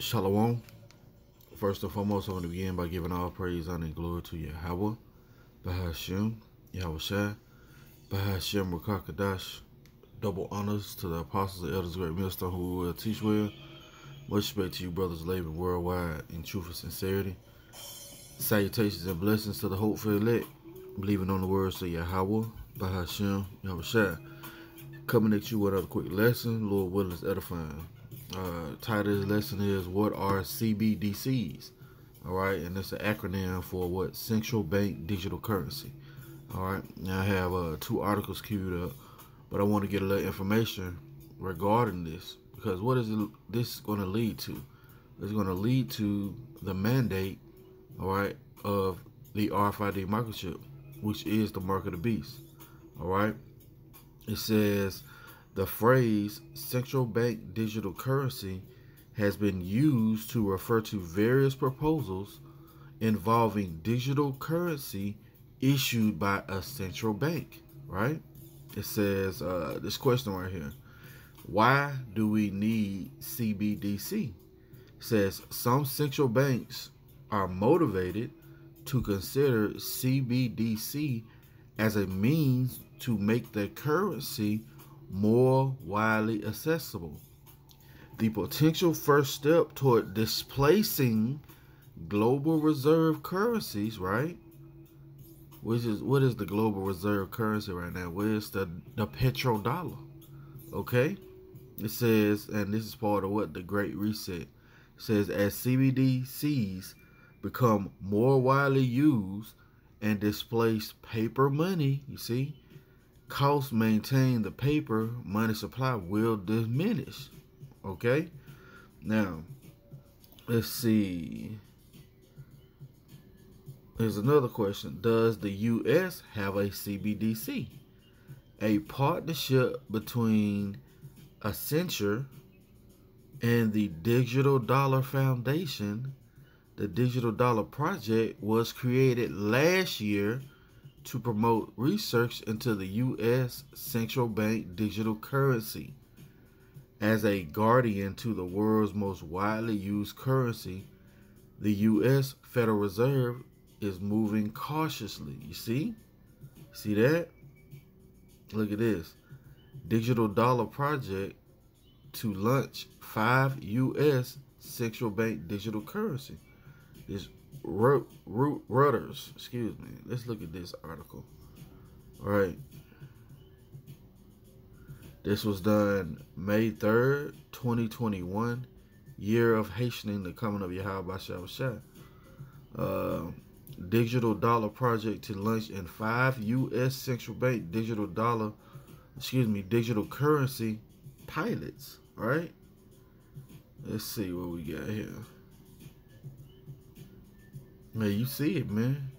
Shalom. First and foremost, I want to begin by giving all praise, honor, and glory to Yahawah Bahasham Yahawashi Bahasham Qadash. Double honors to the apostles and elders, great millstone who will teach well. Much respect to you, brothers living worldwide in truth and sincerity. Salutations and blessings to the hopeful elect, believing on the words of Yahawah Bahasham Yahawashi. Coming at you with another quick lesson, Lord willing, is edifying. Title of this lesson is, what are CBDCs? Alright, and it's an acronym for what? Central Bank Digital Currency. Alright, now I have two articles queued up, but I want to get a little information regarding this, because what is this going to lead to? It's going to lead to the mandate, alright, of the RFID microchip, which is the mark of the beast. Alright, it says, the phrase central bank digital currency has been used to refer to various proposals involving digital currency issued by a central bank, right? It says this question right here. Why do we need CBDC? It says some central banks are motivated to consider CBDC as a means to make the currency more widely accessible. The potential first step toward displacing global reserve currencies, right? What is the global reserve currency right now? Where's the petrodollar? Okay? It says, and this is part of what the Great Reset. It says, as CBDCs become more widely used and displace paper money, you see, costs maintain the paper money supply will diminish. Okay, now let's see. Here's another question. Does the U.S. have a CBDC? A partnership between Accenture and the Digital Dollar Foundation, the Digital Dollar Project, was created last year to promote research into the U.S. central bank digital currency. As a guardian to the world's most widely used currency, the U.S. Federal Reserve is moving cautiously. You see? See that? Look at this. Digital Dollar Project to launch 5 U.S. central bank digital currency. This Reuters, excuse me. Let's look at this article. All right. This was done May 3rd, 2021, year of hastening the coming of Yahawah Bahasham Yahawashi. Digital Dollar Project to launch in 5 U.S. central bank digital currency pilots. All right. Let's see what we got here. Man, you see it, man.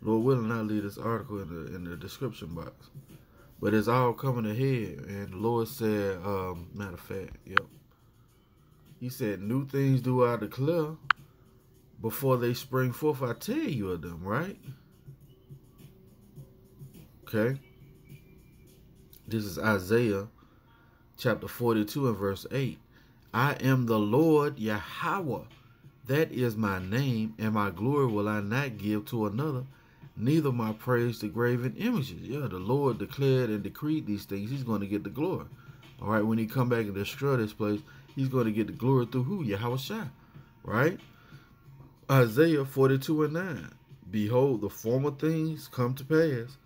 Lord willing, I'll leave this article in the description box. But it's all coming ahead. And the Lord said, matter of fact, yep. He said, new things do I declare before they spring forth, I tell you of them, right? Okay. This is Isaiah chapter 42 and verse 8. I am the Lord Yahawah. That is my name, and my glory will I not give to another, neither my praise to graven images. Yeah, the Lord declared and decreed these things. He's going to get the glory. All right, when he come back and destroy this place, he's going to get the glory through who? Yahawashi. Right? Isaiah 42 and 9. Behold, the former things come to pass,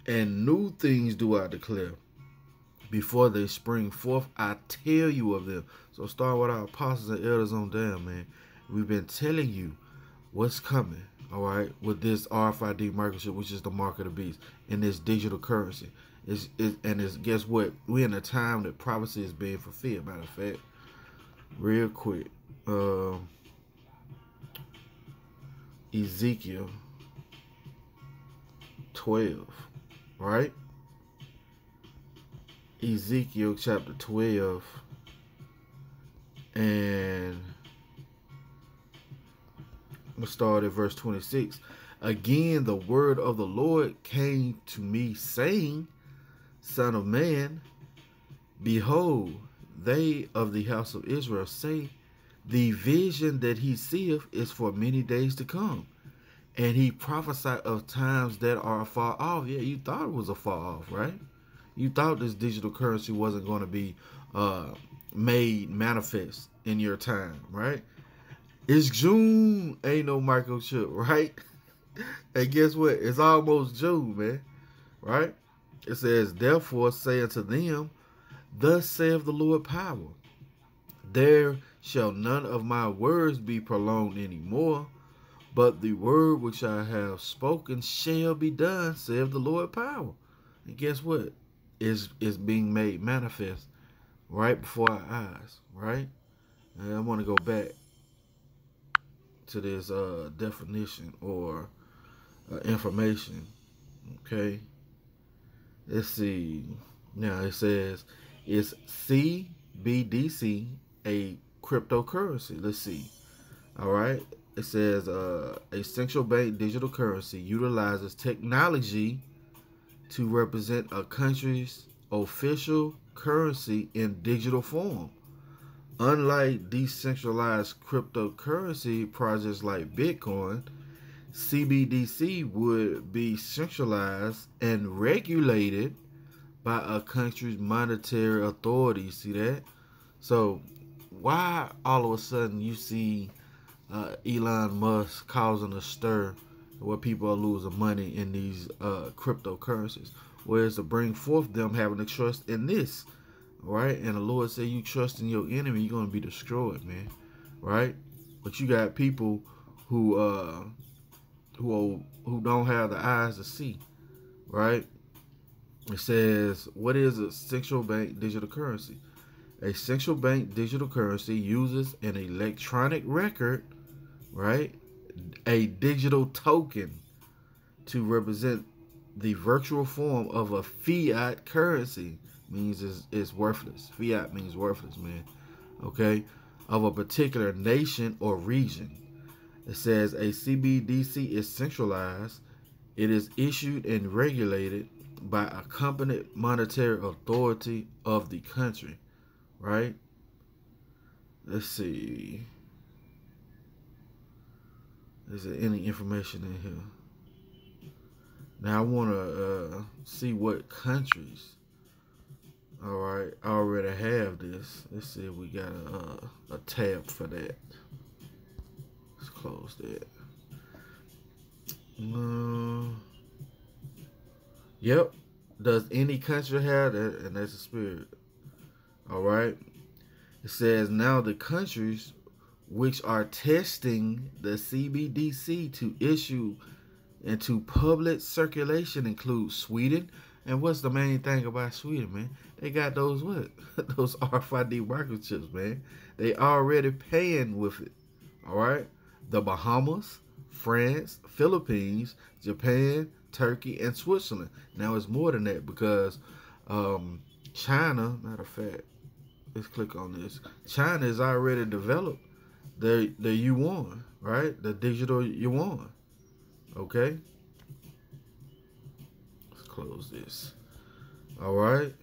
and new things do I declare. Before they spring forth, I tell you of them. So start with our apostles and elders on down, man. We've been telling you what's coming, all right, with this RFID microchip, which is the mark of the beast, and this digital currency. Guess what? We're in a time that prophecy is being fulfilled. Matter of fact, real quick, Ezekiel 12, right? Ezekiel chapter 12, and we'll start at verse 26. Again, the word of the Lord came to me, saying, Son of man, behold, they of the house of Israel say, The vision that he seeth is for many days to come. And he prophesied of times that are far off. Yeah, you thought it was a far off, right? You thought this digital currency wasn't going to be made manifest in your time, right? It's June, ain't no microchip, right? And guess what? It's almost June, man, right? It says, therefore say unto them, thus saith the Lord power, there shall none of my words be prolonged any more, but the word which I have spoken shall be done, saith the Lord power. And guess what? It's being made manifest right before our eyes, right? And I want to go back to this definition or information, okay? Let's see. Now it says, is CBDC a cryptocurrency? Let's see. All right. It says a central bank digital currency utilizes technology to represent a country's official currency in digital form. Unlike decentralized cryptocurrency projects like Bitcoin, CBDC would be centralized and regulated by a country's monetary authority. See that? So why all of a sudden you see Elon Musk causing a stir where people are losing money in these cryptocurrencies? Whereas to bring forth them having to trust in this, right? And the Lord said, you trust in your enemy, you're going to be destroyed, man, right? But you got people who don't have the eyes to see, right? It says, what is a central bank digital currency? A central bank digital currency uses an electronic record, right? A digital token to represent the virtual form of a fiat currency. Means it's worthless. Fiat means worthless, man. Okay? Of a particular nation or region. It says a CBDC is centralized. It is issued and regulated by a competent monetary authority of the country, right? Let's see. Is there any information in here? Now I want to see what countries, all right, already have this. Let's see if we got a tab for that. Let's close that. Yep. Does any country have that? And that's the spirit. All right. It says now the countries which are testing the CBDC to issue into public circulation include Sweden. And what's the main thing about Sweden, man? They got those what? Those RFID microchips, man. They already paying with it. All right. The Bahamas, France, Philippines, Japan, Turkey, and Switzerland. Now it's more than that because China, matter of fact, let's click on this. China has already developed the yuan, right? The digital yuan. Okay. Let's close this. All right.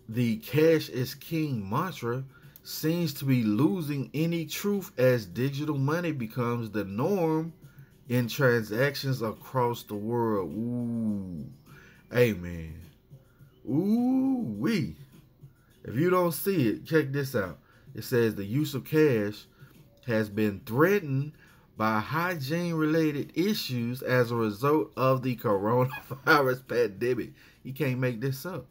The cash is king mantra seems to be losing any truth as digital money becomes the norm in transactions across the world. Ooh. Amen. Ooh wee. If you don't see it, check this out. It says the use of cash has been threatened by hygiene-related issues as a result of the coronavirus pandemic. You can't make this up.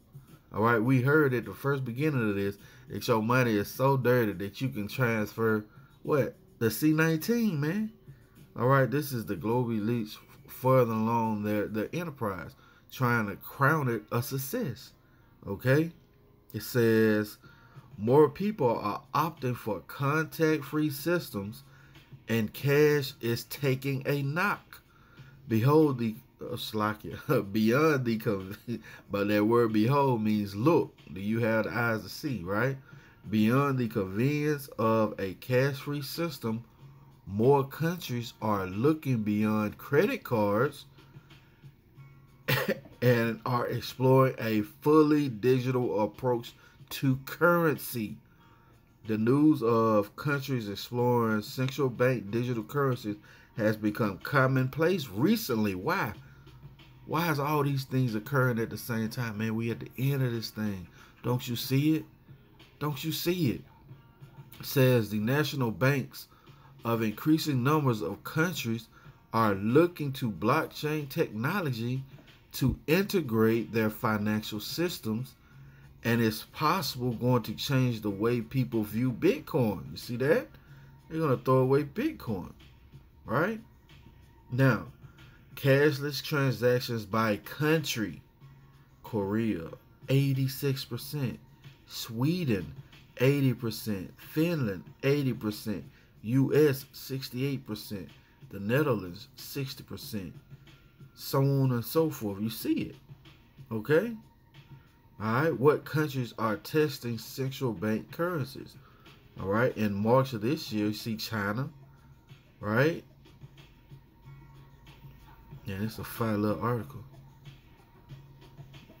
All right, we heard at the first beginning of this that your money is so dirty that you can transfer what? The C-19, man. All right, this is the global elites further along their enterprise, trying to crown it a success. Okay? It says more people are opting for contact-free systems and cash is taking a knock. Behold the beyond the but that word behold means look. Do you have the eyes to see, right? Beyond the convenience of a cash-free system, more countries are looking beyond credit cards and are exploring a fully digital approach to currency. The news of countries exploring central bank digital currencies has become commonplace recently. Why? Why is all these things occurring at the same time, man? We at the end of this thing. Don't you see it? Don't you see it? It says the national banks of increasing numbers of countries are looking to blockchain technology to integrate their financial systems, and it's possible going to change the way people view Bitcoin. You see that? They're going to throw away Bitcoin, right? Now, cashless transactions by country. Korea, 86%. Sweden, 80%. Finland, 80%. US, 68%. The Netherlands, 60%. So on and so forth. You see it. Okay? All right. What countries are testing central bank currencies? All right. In March of this year, you see China. Right? And it's a fine little article.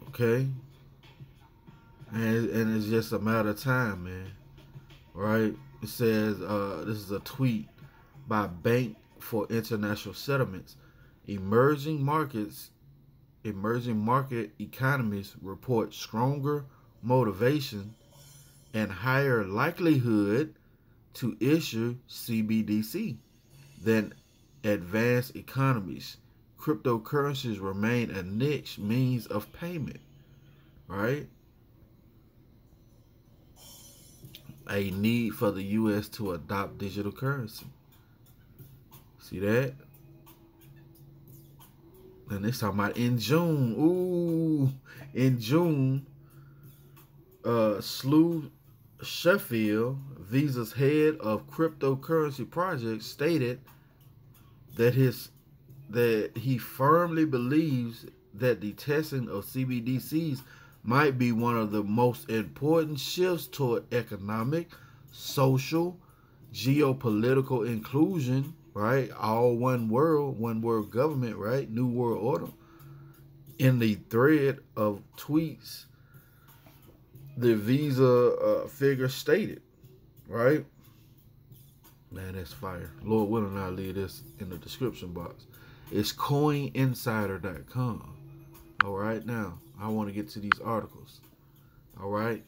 Okay? And it's just a matter of time, man. Right? It says, this is a tweet by Bank for International Settlements. Emerging market economies report stronger motivation and higher likelihood to issue CBDC than advanced economies. Cryptocurrencies remain a niche means of payment, right? A need for the U.S. to adopt digital currency. See that? And they're talking about in June. Ooh, in June, Slew Sheffield, Visa's head of cryptocurrency projects, stated that he firmly believes that the testing of CBDCs might be one of the most important shifts toward economic, social, geopolitical inclusion, right? All one world government, right? New world order. In the thread of tweets, the Visa figure stated, right? Man, that's fire. Lord willing, I'll leave this in the description box. It's coininsider.com. All right, now I want to get to these articles. All right.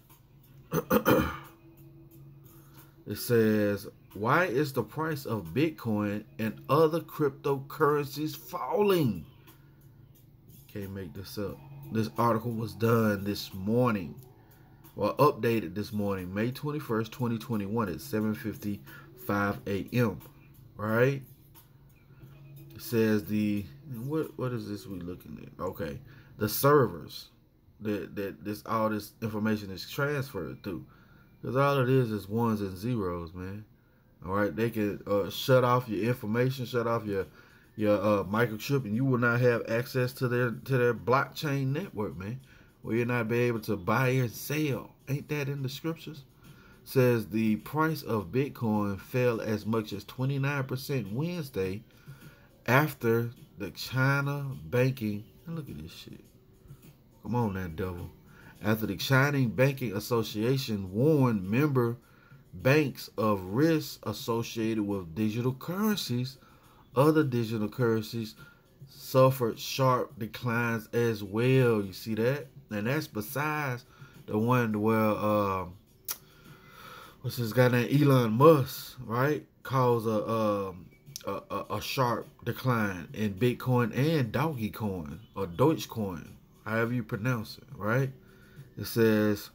It says, why is the price of Bitcoin and other cryptocurrencies falling? Can't make this up. This article was done this morning, or updated this morning, May 21st, 2021 at 7:55 a.m. Right? It says what is this we looking at? Okay. The servers that all this information is transferred through. Because all it is ones and zeros, man. All right, they can shut off your information, shut off your microchip, and you will not have access to their blockchain network, man. Where you'll not be able to buy and sell. Ain't that in the scriptures? Says the price of Bitcoin fell as much as 29% Wednesday after the China banking. And look at this shit. Come on, that devil. After the China Banking Association warned member banks of risks associated with digital currencies, other digital currencies suffered sharp declines as well. You see that? And that's besides the one where what's this guy named Elon Musk, right? Caused a sharp decline in Bitcoin and Dogecoin or Dogecoin, however you pronounce it, right? It says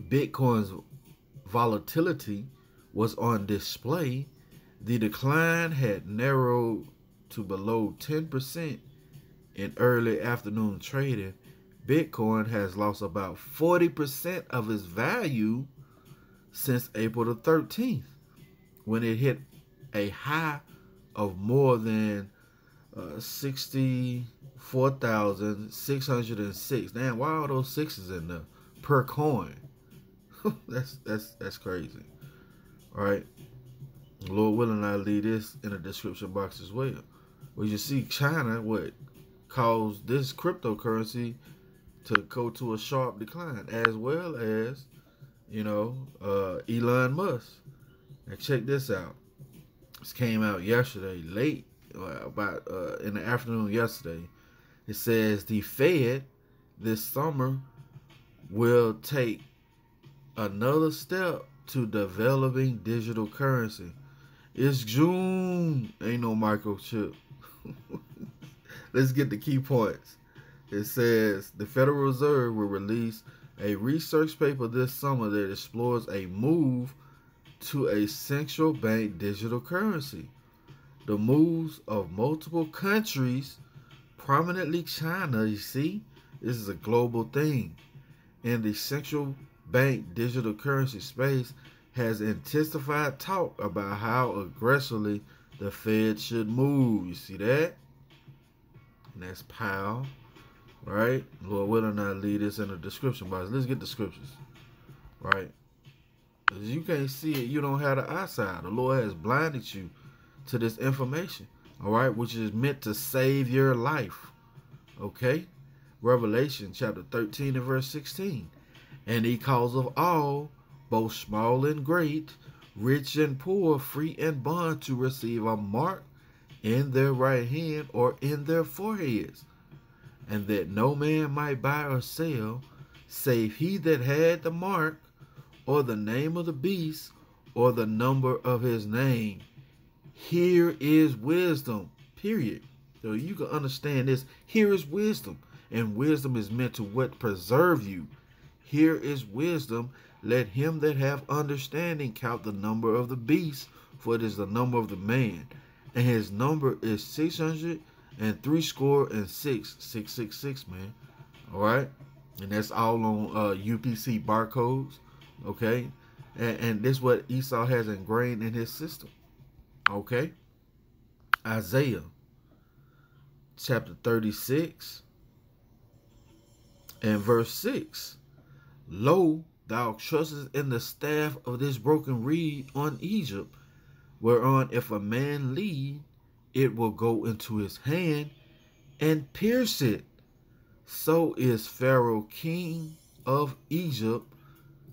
Bitcoin's volatility was on display. The decline had narrowed to below 10% in early afternoon trading. Bitcoin has lost about 40% of its value since April the 13th, when it hit a high of more than 64,606. Damn, why are all those sixes in there per coin? that's crazy. All right. Lord willing, I'll leave this in the description box as well. Where you see China, what caused this cryptocurrency to go to a sharp decline, as well as Elon Musk. Now check this out. This came out yesterday, late, about in the afternoon yesterday. It says the Fed this summer will take another step to developing digital currency. It's June. Ain't no microchip. Let's get the key points. It says the Federal Reserve will release a research paper this summer that explores a move to a central bank digital currency. The moves of multiple countries, prominently China, you see, this is a global thing. In the central bank digital currency space has intensified talk about how aggressively the Fed should move. You see that? And that's Powell, right? Lord willing, I'll leave this in the description box. Let's get the scriptures, right? Because you can't see it, you don't have the eyesight. The Lord has blinded you to this information, all right, which is meant to save your life, okay? Revelation chapter 13 and verse 16. And he calls of all, both small and great, rich and poor, free and bond, to receive a mark in their right hand or in their foreheads, and that no man might buy or sell, save he that had the mark, or the name of the beast, or the number of his name. Here is wisdom, period. So you can understand this. Here is wisdom. And wisdom is meant to what? Preserve you. Here is wisdom. Let him that have understanding count the number of the beast, for it is the number of the man. And his number is 666, man. All right. And that's all on UPC barcodes. Okay. And this is what Esau has ingrained in his system. Okay. Isaiah chapter 36 and verse 6. Lo, thou trustest in the staff of this broken reed on Egypt, whereon if a man lead, it will go into his hand and pierce it. So is Pharaoh king of Egypt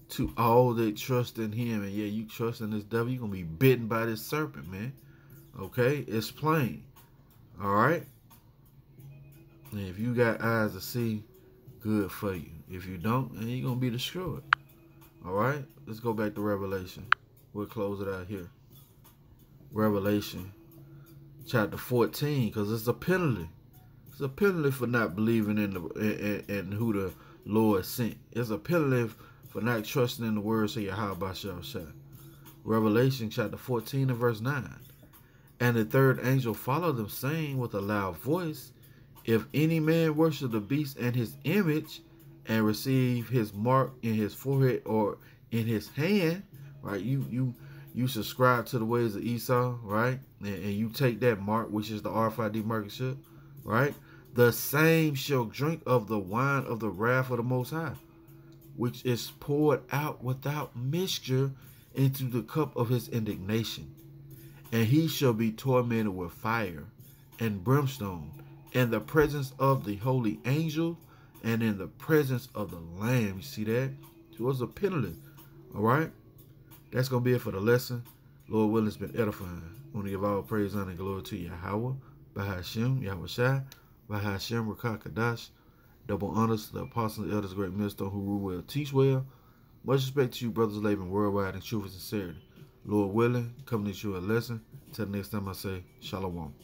to all that trust in him. And yeah, you trust in this devil, you're going to be bitten by this serpent, man. Okay? It's plain. All right? And if you got eyes to see, good for you. If you don't, then you're going to be destroyed. All right? Let's go back to Revelation. We'll close it out here. Revelation chapter 14, because it's a penalty. It's a penalty for not believing in who the Lord sent. It's a penalty for not trusting in the words of Yahawah Bahasham Yahawashi. Revelation chapter 14 and verse 9. And the third angel followed them, saying with a loud voice, if any man worship the beast and his image, and receive his mark in his forehead or in his hand, right? You subscribe to the ways of Esau, right? And you take that mark, which is the RFID market ship, right? The same shall drink of the wine of the wrath of the Most High, which is poured out without mixture into the cup of his indignation. And he shall be tormented with fire and brimstone in the presence of the holy angel and in the presence of the Lamb. You see that? So it's a penalty. All right? That's going to be it for the lesson. Lord willing, it's been edifying. I want to give all praise, honor, and glory to Yahawah Bahasham Yahawashi Bahasham, Qadash. Double honors to the apostles, the elders, great millstone who rule well, teach well. Much respect to you, brothers living worldwide in truth and sincerity. Lord willing, coming to you a lesson. Until next time, I say, Shalom.